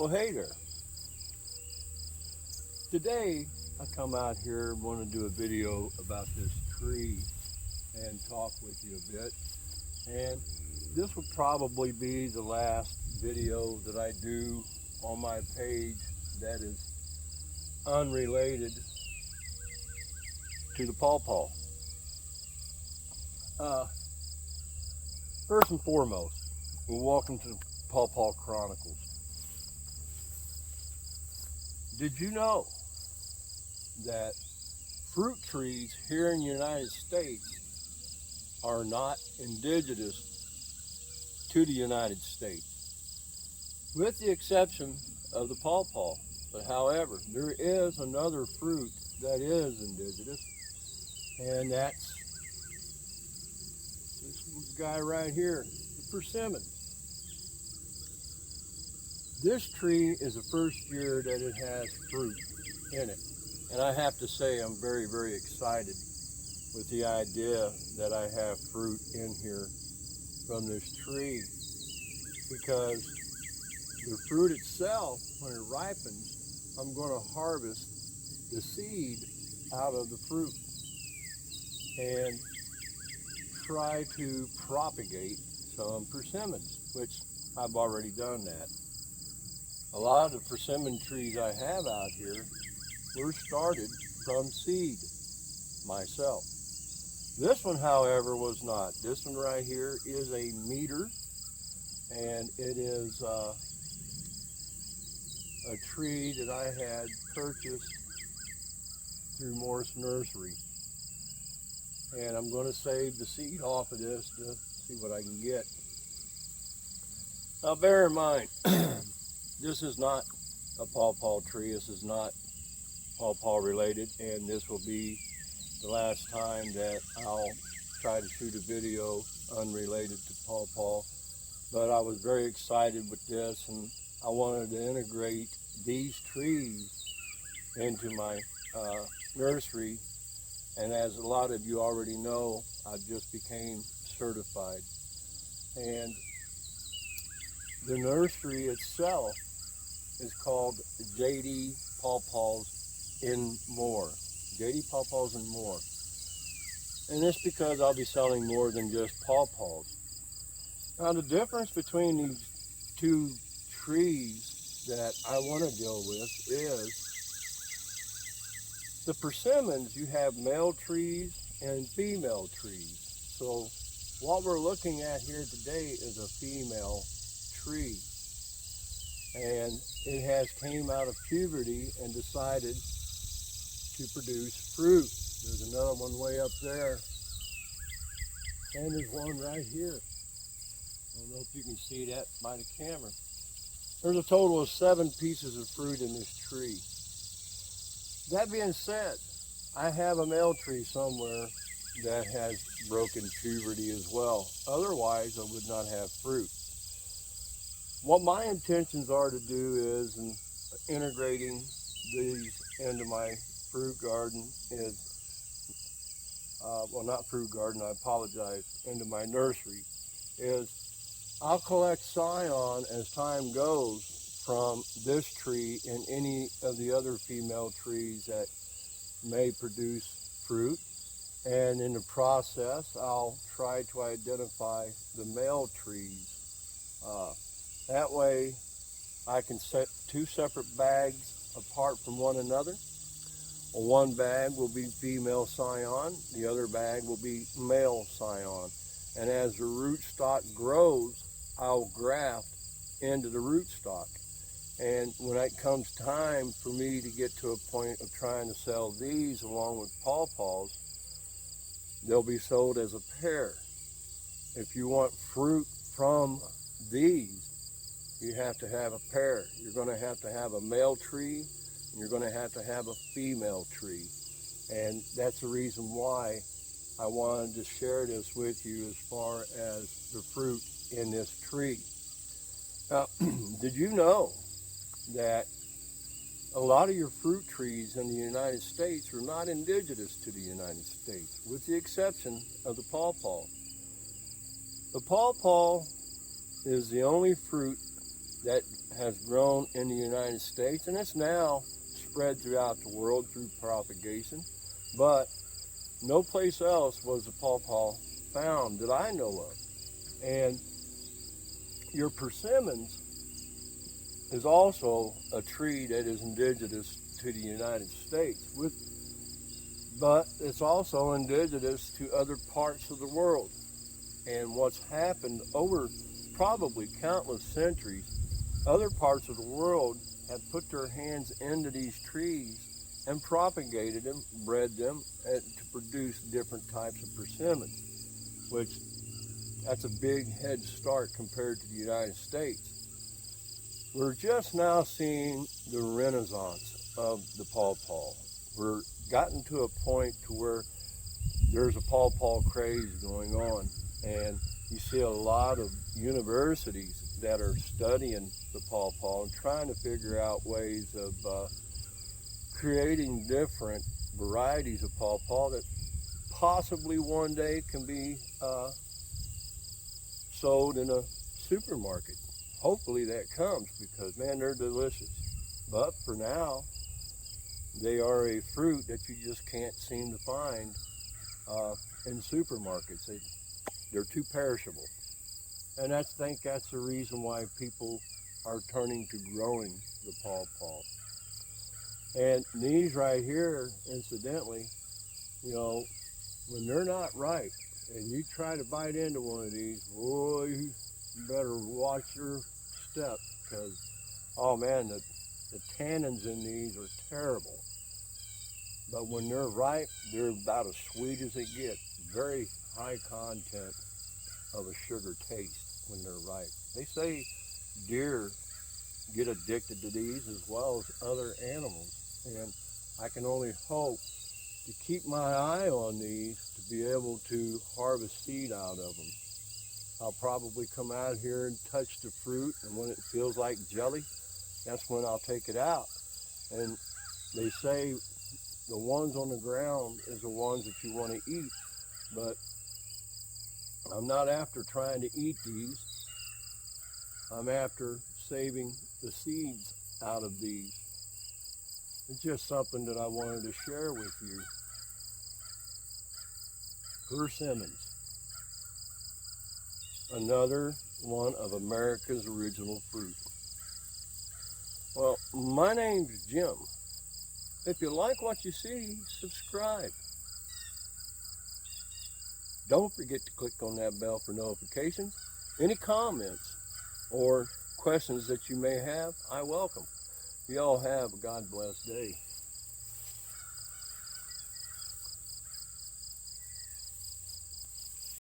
Well, hey there. Today I come out here and want to do a video about this tree and talk with you a bit. And this will probably be the last video that I do on my page that is unrelated to the pawpaw. First and foremost, welcome to the Pawpaw Chronicles. Did you know that fruit trees here in the United States are not indigenous to the United States, with the exception of the pawpaw? But however, there is another fruit that is indigenous, and that's this guy right here, the persimmon. This tree is the first year that it has fruit in it. And I have to say I'm very, very excited with the idea that I have fruit in here from this tree, because the fruit itself, when it ripens, I'm going to harvest the seed out of the fruit and try to propagate some persimmons, which I've already done that. A lot of the persimmon trees I have out here were started from seed myself. This one, however, was not. This one right here is a meter, and it is a tree that I had purchased through Morris Nursery. And I'm going to save the seed off of this to see what I can get. Now bear in mind, this is not a pawpaw tree. This is not pawpaw related, and this will be the last time that I'll try to shoot a video unrelated to pawpaw. But I was very excited with this, and I wanted to integrate these trees into my nursery. And as a lot of you already know, I just became certified. And the nursery itself is called JD Pawpaws and More. JD Pawpaws and More. And it's because I'll be selling more than just pawpaws. Now the difference between these two trees that I want to deal with is the persimmons. You have male trees and female trees. So what we're looking at here today is a female tree. And it has came out of puberty and decided to produce fruit. There's another one way up there, and there's one right here. I don't know if you can see that by the camera. There's a total of 7 pieces of fruit in this tree. That being said, I have a male tree somewhere that has broken puberty as well. Otherwise, I would not have fruit. What my intentions are to do is, in integrating these into my fruit garden is, well, not fruit garden, I apologize, into my nursery, is I'll collect scion as time goes from this tree and any of the other female trees that may produce fruit. And in the process, I'll try to identify the male trees. That way, I can set 2 separate bags apart from one another. One bag will be female scion, the other bag will be male scion. And as the rootstock grows, I'll graft into the rootstock. And when it comes time for me to get to a point of trying to sell these along with pawpaws, they'll be sold as a pair. If you want fruit from these, you have to have a pair. You're going to have a male tree, and you're going to have a female tree. And that's the reason why I wanted to share this with you as far as the fruit in this tree. Now, did you know that a lot of your fruit trees in the United States are not indigenous to the United States, with the exception of the pawpaw? The pawpaw is the only fruit that has grown in the United States, and it's now spread throughout the world through propagation. But no place else was the pawpaw found that I know of. And your persimmons is also a tree that is indigenous to the United States, but it's also indigenous to other parts of the world. And what's happened over probably countless centuries, other parts of the world have put their hands into these trees and propagated them, bred them to produce different types of persimmons, which that's a big head start compared to the United States. We're just now seeing the renaissance of the pawpaw. We're gotten to a point to where there's a pawpaw craze going on, and you see a lot of universities that are studying the pawpaw and trying to figure out ways of creating different varieties of pawpaw that possibly one day can be sold in a supermarket. Hopefully that comes, because man, they're delicious. But for now, they are a fruit that you just can't seem to find in supermarkets. They're too perishable. And I think that's the reason why people are turning to growing the pawpaw. And these right here, incidentally, you know, when they're not ripe and you try to bite into one of these, boy, you better watch your step, because, oh man, the tannins in these are terrible. But when they're ripe, they're about as sweet as they get. Very high content of a sugar taste when they're ripe. They say deer get addicted to these as well as other animals. And I can only hope to keep my eye on these to be able to harvest seed out of them. I'll probably come out here and touch the fruit, and when it feels like jelly, that's when I'll take it out. And they say the ones on the ground is the ones that you want to eat, but I'm not after trying to eat these. I'm after saving the seeds out of these. It's just something that I wanted to share with you. Persimmons, another one of America's original fruit. Well, my name's Jim. If you like what you see, subscribe. Don't forget to click on that bell for notifications. Any comments or questions that you may have, I welcome. You all have a God blessed day.